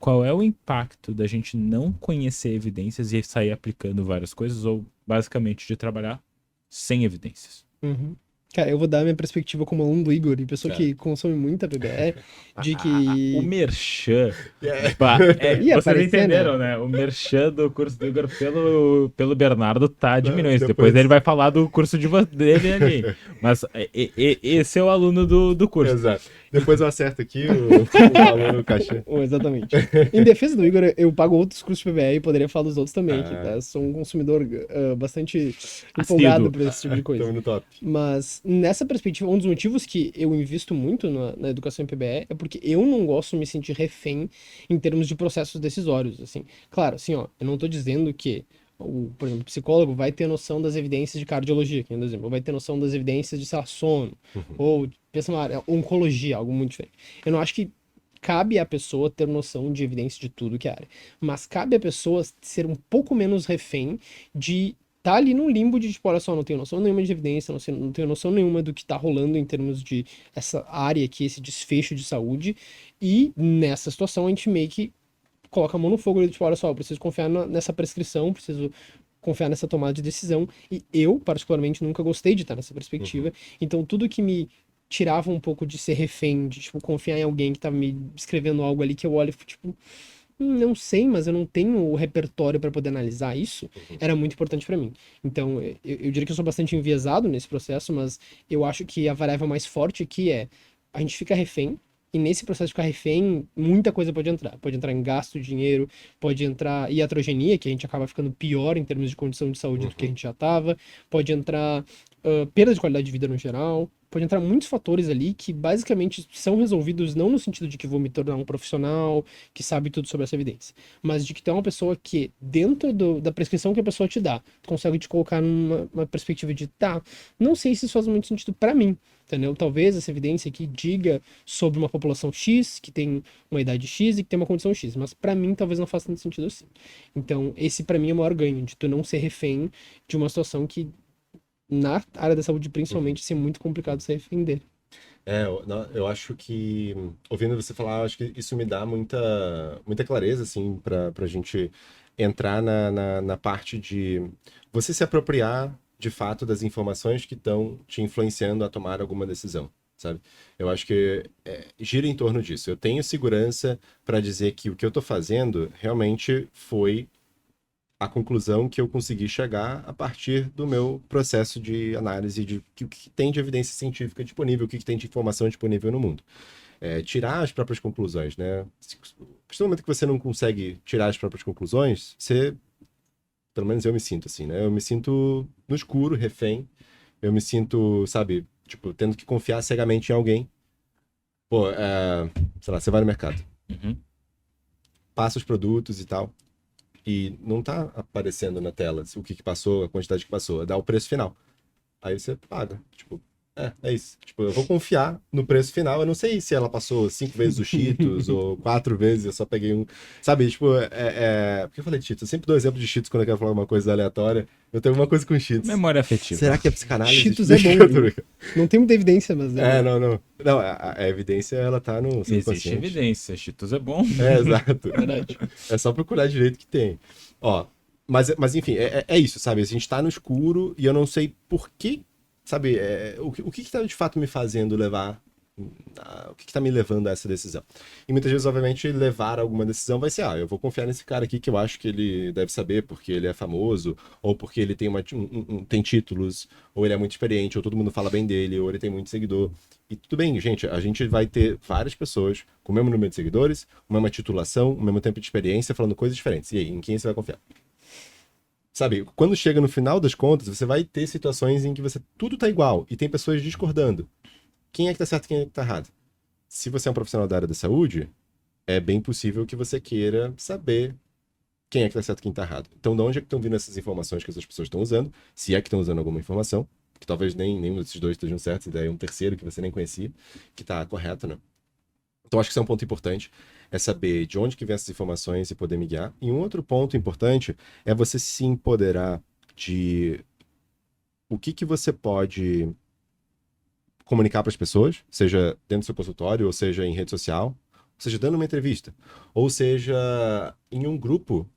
qual é o impacto da gente não conhecer evidências e sair aplicando várias coisas, ou basicamente de trabalhar sem evidências? Uhum. Cara, eu vou dar a minha perspectiva como aluno do Igor e pessoa que consome muita PBR, de O que merchan, É. ia vocês aparecer, né? entenderam, né? O merchan do curso do Igor pelo Bernardo tá de milhões. Depois Depois. ele vai falar do curso dele ali. Mas esse é o aluno do curso. Exato. Depois eu acerto aqui o valor no cachê. Exatamente. Em defesa do Igor, eu pago outros cursos de PBR e poderia falar dos outros também aqui, tá? Ah. Eu sou um consumidor bastante Assíduo. empolgado por esse tipo de coisa. Tamo no top. Mas nessa perspectiva, um dos motivos que eu invisto muito na educação em PBE é porque eu não gosto de me sentir refém em termos de processos decisórios, assim. Claro, assim, ó, eu não tô dizendo que por exemplo, o psicólogo vai ter noção das evidências de cardiologia, que é um exemplo, ou vai ter noção das evidências de, sei lá, sono, ou, pensa numa área, oncologia, algo muito diferente. Eu não acho que cabe à pessoa ter noção de evidência de tudo que é área, mas cabe à pessoa ser um pouco menos refém de tá ali no limbo de, tipo, olha só, não tenho noção nenhuma de evidência, não tenho noção nenhuma do que tá rolando em termos de essa área aqui, esse desfecho de saúde, e nessa situação a gente meio que coloca a mão no fogo e tipo, olha só, eu preciso confiar nessa prescrição, preciso confiar nessa tomada de decisão, e eu, particularmente, nunca gostei de estar nessa perspectiva, então tudo que me tirava um pouco de ser refém, de, tipo, confiar em alguém que tava me escrevendo algo ali que eu olho e, tipo, não sei, mas eu não tenho o repertório para poder analisar isso, era muito importante para mim. Então, eu diria que eu sou bastante enviesado nesse processo, mas eu acho que a variável mais forte aqui é a gente fica refém, e nesse processo de ficar refém, muita coisa pode entrar. Pode entrar em gasto de dinheiro, pode entrar iatrogenia, que a gente acaba ficando pior em termos de condição de saúde do que a gente já estava, pode entrar perda de qualidade de vida no geral, pode entrar muitos fatores ali que basicamente são resolvidos não no sentido de que vou me tornar um profissional que sabe tudo sobre essa evidência, mas de que tem uma pessoa que, dentro da prescrição que a pessoa te dá, consegue te colocar numa perspectiva de, tá, não sei se isso faz muito sentido para mim, entendeu? Talvez essa evidência aqui diga sobre uma população X, que tem uma idade X e que tem uma condição X, mas para mim talvez não faça tanto sentido assim. Então, esse para mim é o maior ganho, de tu não ser refém de uma situação que, na área da saúde principalmente, ser muito complicado se refém dele. Eu acho que, ouvindo você falar, eu acho que isso me dá muita clareza, assim, pra gente entrar na parte de você se apropriar, de fato, das informações que estão te influenciando a tomar alguma decisão, sabe? Eu acho que gira em torno disso. Eu tenho segurança para dizer que o que eu tô fazendo realmente foi a conclusão que eu consegui chegar a partir do meu processo de análise de o que tem de evidência científica disponível, o que tem de informação disponível no mundo. Tirar as próprias conclusões, né? A partir do momento que você não consegue tirar as próprias conclusões, você, pelo menos eu me sinto assim, né? Eu me sinto no escuro, refém. Eu me sinto, sabe, tipo, tendo que confiar cegamente em alguém. Pô, sei lá, você vai no mercado, Uhum. passa os produtos e tal, e não tá aparecendo na tela o que passou, a quantidade que passou, dá o preço final. Aí você paga, tipo, é isso. Tipo, eu vou confiar no preço final, eu não sei se ela passou 5 vezes o Cheetos ou 4 vezes, eu só peguei um, sabe, tipo, porque eu falei de Cheetos, eu sempre dou exemplo de Cheetos quando eu quero falar uma coisa aleatória, eu tenho uma coisa com Cheetos. Memória afetiva. Será que é psicanálise? Cheetos é bom. Não tem muita evidência, mas Não, a evidência, ela tá no Existe subconsciente. evidência, Cheetos é bom. Exato. verdade. É só procurar direito que tem. Ó, mas enfim, é isso, sabe? A gente tá no escuro e eu não sei por que, sabe? O que tá de fato me fazendo levar. O que tá me levando a essa decisão? E muitas vezes, obviamente, levar a alguma decisão vai ser: eu vou confiar nesse cara aqui que eu acho que ele deve saber porque ele é famoso, ou porque ele tem, tem títulos, ou ele é muito experiente, ou todo mundo fala bem dele, ou ele tem muito seguidor. E tudo bem, gente, a gente vai ter várias pessoas com o mesmo número de seguidores, a mesma titulação, o mesmo tempo de experiência, falando coisas diferentes. E aí, em quem você vai confiar? Sabe, quando chega no final das contas, você vai ter situações em que tudo tá igual e tem pessoas discordando. Quem é que tá certo e quem é que tá errado? Se você é um profissional da área da saúde, é bem possível que você queira saber quem é que tá certo e quem tá errado. Então, de onde é que estão vindo essas informações que essas pessoas estão usando? Se é que estão usando alguma informação, que talvez nenhum desses dois estejam certos, e daí um terceiro que você nem conhecia, que tá correto, né? Então, acho que isso é um ponto importante, é saber de onde que vem essas informações e poder me guiar. E um outro ponto importante é você se empoderar de o que você pode comunicar para as pessoas, seja dentro do seu consultório ou seja em rede social, seja dando uma entrevista, ou seja em um grupo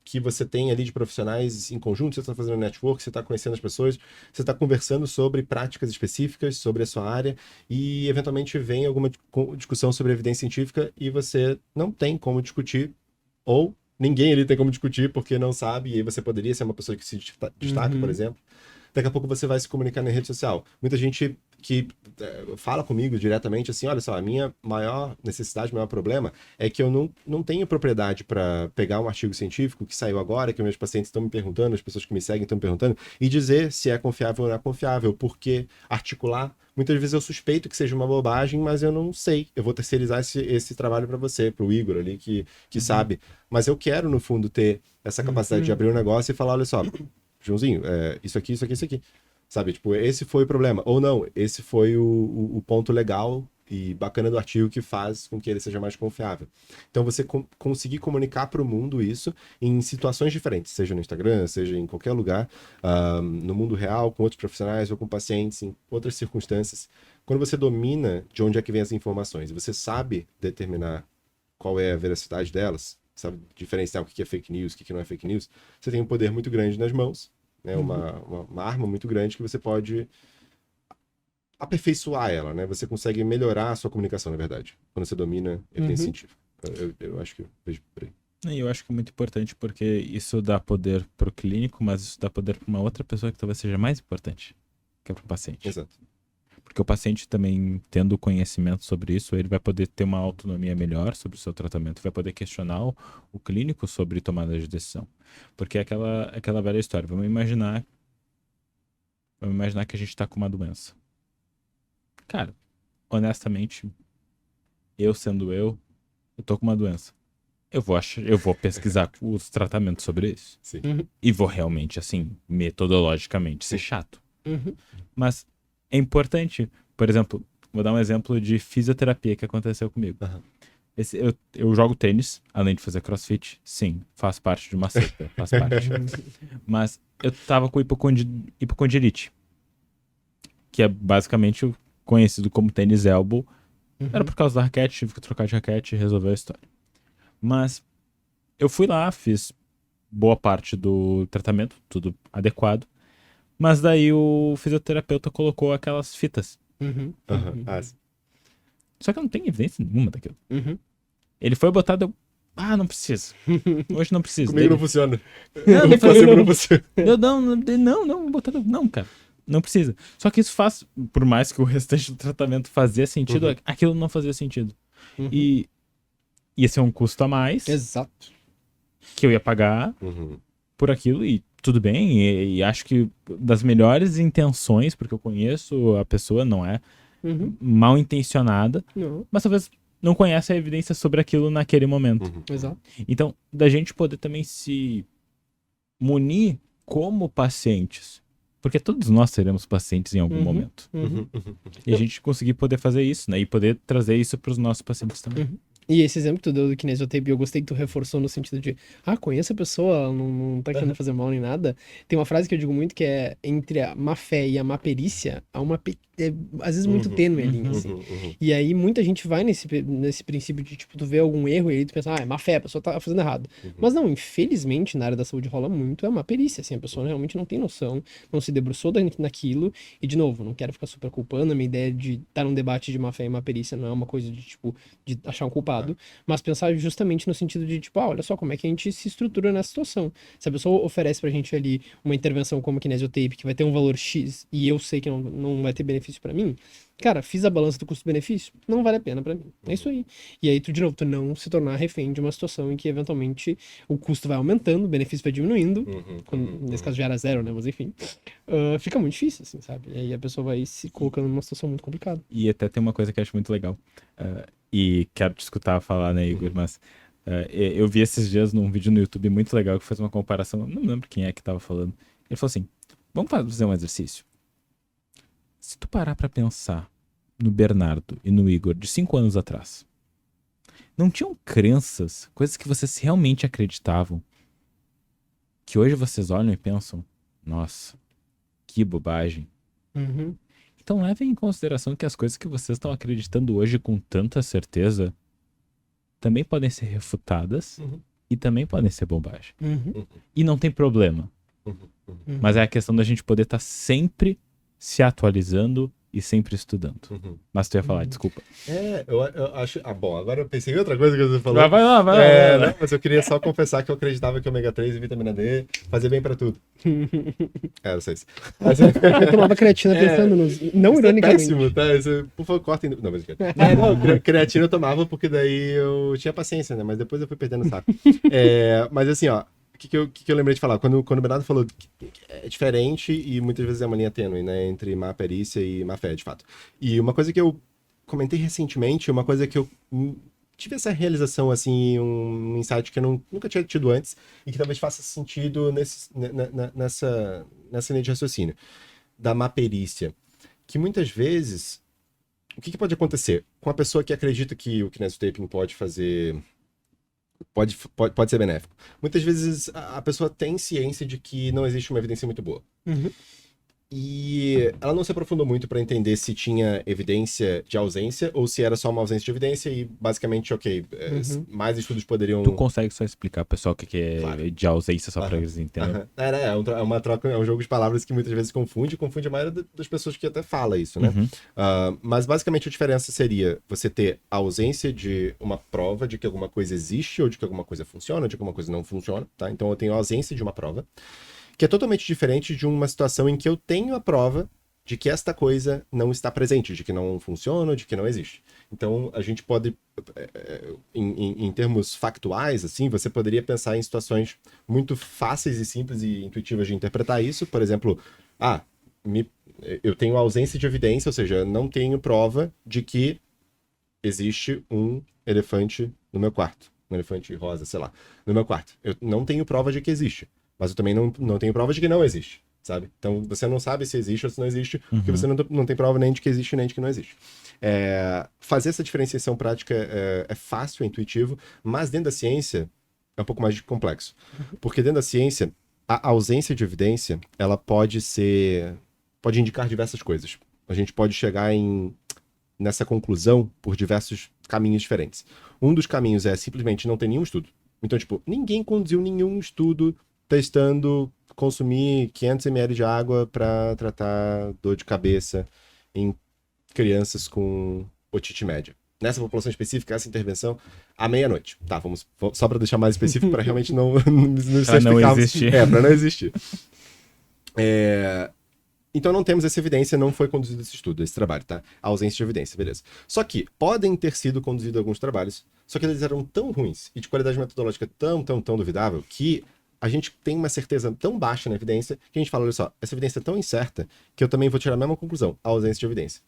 que você tem ali de profissionais em conjunto, você está fazendo network, você está conhecendo as pessoas, você está conversando sobre práticas específicas, sobre a sua área, e eventualmente vem alguma discussão sobre evidência científica e você não tem como discutir, ou ninguém ali tem como discutir porque não sabe, e aí você poderia ser uma pessoa que se destaca, por exemplo. Daqui a pouco você vai se comunicar na rede social. Muita gente que fala comigo diretamente assim, olha só, a minha maior necessidade, o maior problema é que eu não tenho propriedade para pegar um artigo científico que saiu agora, que meus pacientes estão me perguntando, as pessoas que me seguem estão me perguntando, e dizer se é confiável ou não é confiável, porque articular, muitas vezes eu suspeito que seja uma bobagem, mas eu não sei. Eu vou terceirizar esse trabalho para você, para o Igor ali, que sabe. Mas eu quero, no fundo, ter essa capacidade de abrir um negócio e falar, olha só, Joãozinho, isso aqui, isso aqui, isso aqui. Sabe, tipo, esse foi o problema. Ou não, esse foi o ponto legal e bacana do artigo que faz com que ele seja mais confiável. Então, você conseguir comunicar para o mundo isso em situações diferentes, seja no Instagram, seja em qualquer lugar, no mundo real, com outros profissionais ou com pacientes, em outras circunstâncias. Quando você domina de onde é que vem as informações e você sabe determinar qual é a veracidade delas, sabe diferenciar o que é fake news, o que não é fake news, você tem um poder muito grande nas mãos, né? Uma arma muito grande que você pode aperfeiçoar ela, né? Você consegue melhorar a sua comunicação, na verdade, quando você domina evidência científica. Eu acho que eu vejo por aí. E eu acho que é muito importante porque isso dá poder pro clínico, mas isso dá poder para uma outra pessoa que talvez seja mais importante, que é pro paciente. Exato. Porque o paciente também, tendo conhecimento sobre isso, ele vai poder ter uma autonomia melhor sobre o seu tratamento, vai poder questionar o clínico sobre tomada de decisão. Porque é aquela velha história. Vamos imaginar que a gente está com uma doença. Cara, honestamente, eu tô com uma doença. Eu vou pesquisar os tratamentos sobre isso. Sim. E vou realmente, assim, metodologicamente, ser chato. Mas é importante, por exemplo, vou dar um exemplo de fisioterapia que aconteceu comigo. Eu jogo tênis, além de fazer crossfit, sim, faz parte de uma seita, faz parte. Mas eu tava com hipocondilite, que é basicamente conhecido como tênis elbow. Era por causa da raquete, tive que trocar de raquete e resolver a história. Mas eu fui lá, fiz boa parte do tratamento, tudo adequado. Mas daí o fisioterapeuta colocou aquelas fitas. Só que eu não tenho evidência nenhuma daquilo. Ele foi botado, não precisa. Hoje não precisa. Comigo não funciona. Não, O placebo não funciona. não, botado, não, cara. Não precisa. Só que isso faz, por mais que o restante do tratamento fazia sentido, aquilo não fazia sentido. E ia ser um custo a mais. Exato. Que eu ia pagar por aquilo e tudo bem. E acho que das melhores intenções, porque eu conheço a pessoa, não é mal intencionada, mas talvez não conhece a evidência sobre aquilo naquele momento. Exato. Então, da gente poder também se munir como pacientes, porque todos nós seremos pacientes em algum momento. E a gente conseguir poder fazer isso, né? E poder trazer isso para os nossos pacientes também. E esse exemplo que tu deu do kinesiotape, eu gostei que tu reforçou no sentido de conheça a pessoa, ela não tá querendo fazer mal nem nada. Tem uma frase que eu digo muito que é entre a má fé e a má perícia, há uma às vezes muito tênue a linha, assim. E aí muita gente vai nesse princípio de, tipo, tu vê algum erro e aí tu pensa, é má fé, a pessoa tá fazendo errado. Mas não, infelizmente, na área da saúde rola muito, é má perícia, assim, a pessoa realmente não tem noção, não se debruçou naquilo, e de novo, não quero ficar super culpando, a minha ideia de estar num debate de má fé e má perícia não é uma coisa de, tipo, de achar um culpado, mas pensar justamente no sentido de, tipo, olha só como é que a gente se estrutura nessa situação. Se a pessoa oferece pra gente ali uma intervenção como a kinesiotape, que vai ter um valor X, e eu sei que não vai ter benefício pra mim, cara, fiz a balança do custo-benefício, não vale a pena pra mim. É isso aí. E aí, de novo, tu não se tornar refém de uma situação em que, eventualmente, o custo vai aumentando, o benefício vai diminuindo, nesse caso já era zero, né, mas enfim, fica muito difícil, assim, sabe? E aí a pessoa vai se colocando numa situação muito complicada. E até tem uma coisa que eu acho muito legal, e quero te escutar falar, né, Igor, mas eu vi esses dias num vídeo no YouTube muito legal que fez uma comparação, não me lembro quem é que tava falando. Ele falou assim, vamos fazer um exercício. Se tu parar pra pensar no Bernardo e no Igor de 5 anos atrás, não tinham crenças, coisas que vocês realmente acreditavam, que hoje vocês olham e pensam, nossa, que bobagem. Então levem em consideração que as coisas que vocês estão acreditando hoje com tanta certeza também podem ser refutadas e também podem ser bobagem. E não tem problema. Mas é a questão da gente poder estar sempre se atualizando e sempre estudando. Mas tu ia falar, desculpa. Eu acho... bom, agora eu pensei em outra coisa que você falou. Vai lá. Não, mas eu queria só confessar que eu acreditava que ômega 3 e vitamina D fazia bem pra tudo. Não sei se... Mas... Eu tomava creatina pensando nos... Não ironicamente. É péssimo, tá? Isso, por favor, cortem... Não, mas... não, creatina eu tomava porque daí eu tinha paciência, né? Mas depois eu fui perdendo o saco. Mas assim, ó, o que eu lembrei de falar? Quando o Bernardo falou que é diferente e muitas vezes é uma linha tênue, né? Entre má perícia e má fé, de fato. E uma coisa que eu comentei recentemente, uma coisa que eu tive essa realização, assim, um insight que eu nunca tinha tido antes e que talvez faça sentido nessa linha de raciocínio da má perícia. Que muitas vezes, o que pode acontecer? Com a pessoa que acredita que o kinesiotaping pode fazer... Pode ser benéfico. Muitas vezes a pessoa tem ciência de que não existe uma evidência muito boa. E ela não se aprofundou muito para entender se tinha evidência de ausência ou se era só uma ausência de evidência e basicamente, mais estudos poderiam... Tu consegue só explicar, pessoal, o que é claro. De ausência só para eles entenderem? É uma troca, é um jogo de palavras que muitas vezes confunde a maioria das pessoas que até fala isso, né? Mas basicamente a diferença seria você ter a ausência de uma prova de que alguma coisa existe ou de que alguma coisa funciona, ou de que alguma coisa não funciona, tá? Então eu tenho a ausência de uma prova, que é totalmente diferente de uma situação em que eu tenho a prova de que esta coisa não está presente, de que não funciona, de que não existe. Então, a gente pode, em termos factuais, assim, você poderia pensar em situações muito fáceis e simples e intuitivas de interpretar isso. Por exemplo, eu tenho ausência de evidência, ou seja, não tenho prova de que existe um elefante no meu quarto. Um elefante rosa, sei lá, no meu quarto. Eu não tenho prova de que existe. Mas eu também não tenho prova de que não existe, sabe? Então, você não sabe se existe ou se não existe, porque você não tem prova nem de que existe nem de que não existe. Fazer essa diferenciação prática é fácil, é intuitivo, mas dentro da ciência é um pouco mais complexo. Porque dentro da ciência, a ausência de evidência, ela pode indicar diversas coisas. A gente pode chegar nessa conclusão por diversos caminhos diferentes. Um dos caminhos é simplesmente não ter nenhum estudo. Então, ninguém conduziu nenhum estudo testando consumir 500 ml de água para tratar dor de cabeça em crianças com otite média. Nessa população específica, essa intervenção, à meia-noite. Tá, vamos só para deixar mais específico, para realmente não existir. Para não existir. Então não temos essa evidência, não foi conduzido esse estudo, esse trabalho, tá? A ausência de evidência, beleza. Só que podem ter sido conduzidos alguns trabalhos, só que eles eram tão ruins e de qualidade metodológica tão duvidável que a gente tem uma certeza tão baixa na evidência que a gente fala, olha só, essa evidência é tão incerta que eu também vou tirar a mesma conclusão, a ausência de evidência.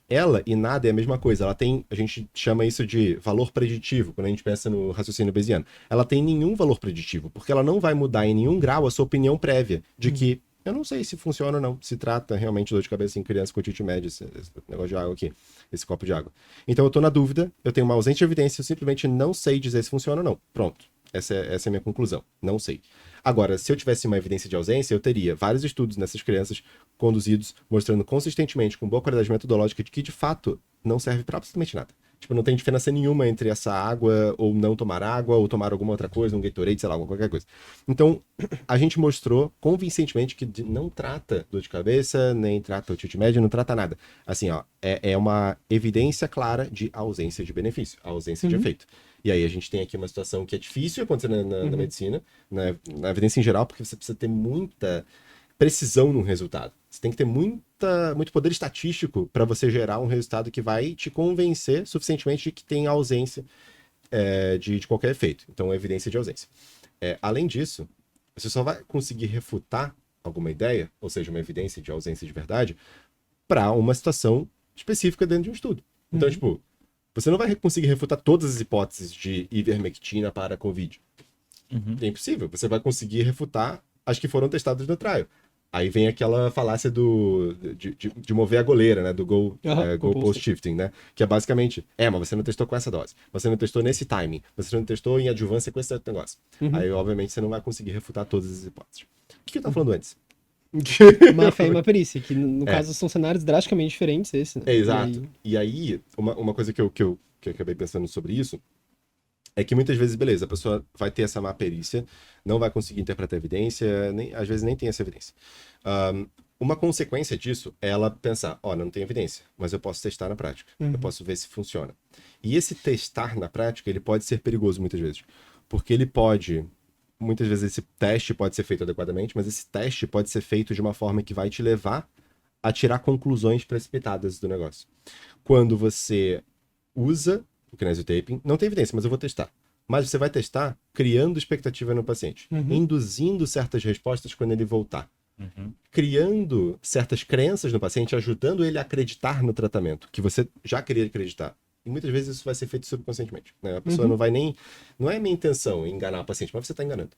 Ela e nada é a mesma coisa, ela tem, a gente chama isso de valor preditivo, quando a gente pensa no raciocínio bayesiano. Ela tem nenhum valor preditivo, porque ela não vai mudar em nenhum grau a sua opinião prévia de que eu não sei se funciona ou não, se trata realmente de dor de cabeça em criança com otite média, esse negócio de água aqui, esse copo de água. Então eu tô na dúvida, eu tenho uma ausência de evidência, eu simplesmente não sei dizer se funciona ou não. Pronto, essa é a minha conclusão, não sei. Agora, se eu tivesse uma evidência de ausência, eu teria vários estudos nessas crianças conduzidos, mostrando consistentemente, com boa qualidade metodológica, de que de fato não serve para absolutamente nada. Não tem diferença nenhuma entre essa água ou não tomar água, ou tomar alguma outra coisa, um Gatorade, sei lá, qualquer coisa. Então, a gente mostrou convincentemente que não trata dor de cabeça, nem trata otite média, não trata nada. Assim, ó, é uma evidência clara de ausência de benefício, ausência de efeito. E aí a gente tem aqui uma situação que é difícil acontecer na medicina, na evidência em geral, porque você precisa ter muita precisão no resultado. Você tem que ter muito poder estatístico para você gerar um resultado que vai te convencer suficientemente de que tem ausência de qualquer efeito. Então, evidência de ausência. Além disso, você só vai conseguir refutar alguma ideia, ou seja, uma evidência de ausência de verdade, para uma situação específica dentro de um estudo. Então, você não vai conseguir refutar todas as hipóteses de ivermectina para a COVID. É impossível. Você vai conseguir refutar as que foram testadas no trial. Aí vem aquela falácia de mover a goleira, né? Do goalpost shifting, né? Que é basicamente, mas você não testou com essa dose. Você não testou nesse timing. Você não testou em adjuvância com esse negócio. Aí, obviamente, você não vai conseguir refutar todas as hipóteses. O que eu tava falando antes? Má fé e má perícia, que no caso são cenários drasticamente diferentes esse, né? Exato. E aí uma coisa que eu acabei pensando sobre isso é que muitas vezes, beleza, a pessoa vai ter essa má perícia, não vai conseguir interpretar a evidência, às vezes nem tem essa evidência. Uma consequência disso é ela pensar, não tem evidência, mas eu posso testar na prática, eu posso ver se funciona. E esse testar na prática, ele pode ser perigoso muitas vezes, porque muitas vezes esse teste pode ser feito adequadamente, mas esse teste pode ser feito de uma forma que vai te levar a tirar conclusões precipitadas do negócio. Quando você usa o kinesiotaping, não tem evidência, mas eu vou testar. Mas você vai testar criando expectativa no paciente, induzindo certas respostas quando ele voltar. Criando certas crenças no paciente, ajudando ele a acreditar no tratamento, que você já queria acreditar. E muitas vezes isso vai ser feito subconscientemente, né? A pessoa não vai nem... Não é minha intenção enganar o paciente, mas você está enganando.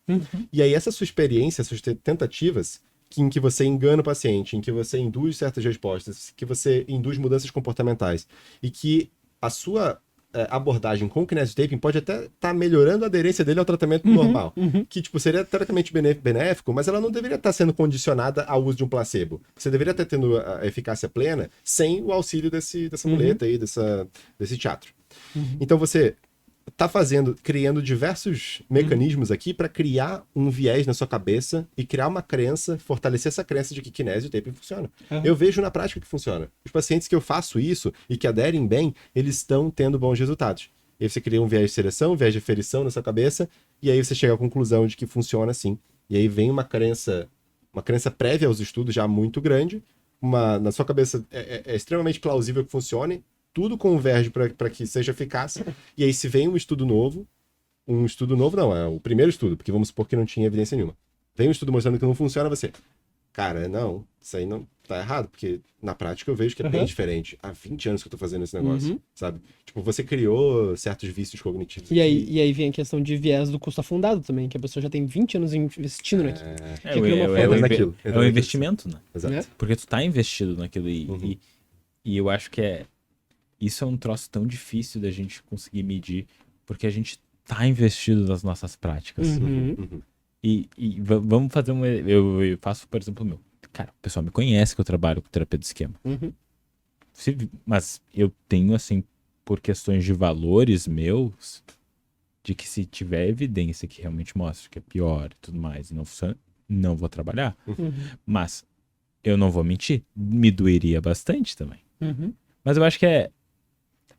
E aí essa sua experiência, essas tentativas, em que você engana o paciente, em que você induz certas respostas, que você induz mudanças comportamentais, e que a sua abordagem com o kinesiotaping pode até estar melhorando a aderência dele ao tratamento normal, que tipo, seria teoricamente benéfico, mas ela não deveria estar sendo condicionada ao uso de um placebo. Você deveria estar tendo a eficácia plena sem o auxílio dessa muleta aí, desse teatro. Então você tá criando diversos mecanismos aqui para criar um viés na sua cabeça e criar uma crença, fortalecer essa crença de que kinesiotaping funciona. Eu vejo na prática que funciona. Os pacientes que eu faço isso e que aderem bem, eles estão tendo bons resultados. E aí você cria um viés de seleção, um viés de aferição na sua cabeça, e aí você chega à conclusão de que funciona sim. E aí vem uma crença prévia aos estudos já muito grande, na sua cabeça é extremamente plausível que funcione, tudo converge para que seja eficaz, e aí se vem um estudo novo não, é o primeiro estudo, porque vamos supor que não tinha evidência nenhuma. Vem um estudo mostrando que não funciona, cara, não, isso aí não tá errado, porque na prática eu vejo que é bem diferente. Há 20 anos que eu tô fazendo esse negócio, sabe? Tipo, você criou certos vícios cognitivos. E aí vem a questão de viés do custo afundado também, que a pessoa já tem 20 anos investindo naquilo. É o investimento, né? Exato. Porque tu tá investido naquilo e eu acho que isso é um troço tão difícil da gente conseguir medir, porque a gente tá investido nas nossas práticas. E vamos fazer eu faço, por exemplo, o meu. Cara, o pessoal me conhece que eu trabalho com terapia do esquema. Mas eu tenho, assim, por questões de valores meus, de que se tiver evidência que realmente mostra que é pior e tudo mais, e não funciona, não vou trabalhar. Mas eu não vou mentir, me doeria bastante também. Mas eu acho que é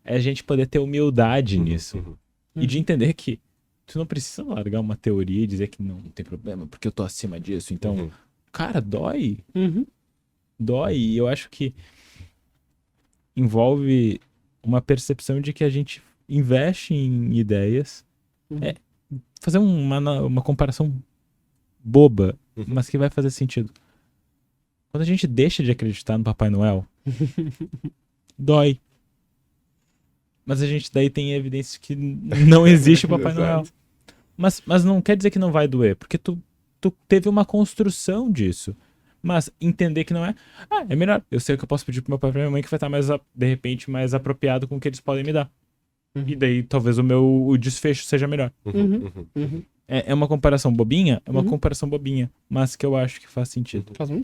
a gente poder ter humildade nisso. E de entender que tu não precisa largar uma teoria e dizer que não tem problema, porque eu tô acima disso. Então, cara, dói. Dói. E eu acho que envolve uma percepção de que a gente investe em ideias. Fazer uma comparação boba, mas que vai fazer sentido. Quando a gente deixa de acreditar no Papai Noel, dói. Mas a gente daí tem evidência que não existe o Papai Noel. Mas não quer dizer que não vai doer, porque tu teve uma construção disso. Mas entender que não é... é melhor. Eu sei o que eu posso pedir pro meu pai e pra minha mãe que vai estar, de repente, mais apropriado com o que eles podem me dar. E daí talvez o desfecho seja melhor. É uma comparação bobinha? É uma comparação bobinha, mas que eu acho que faz sentido. Faz muito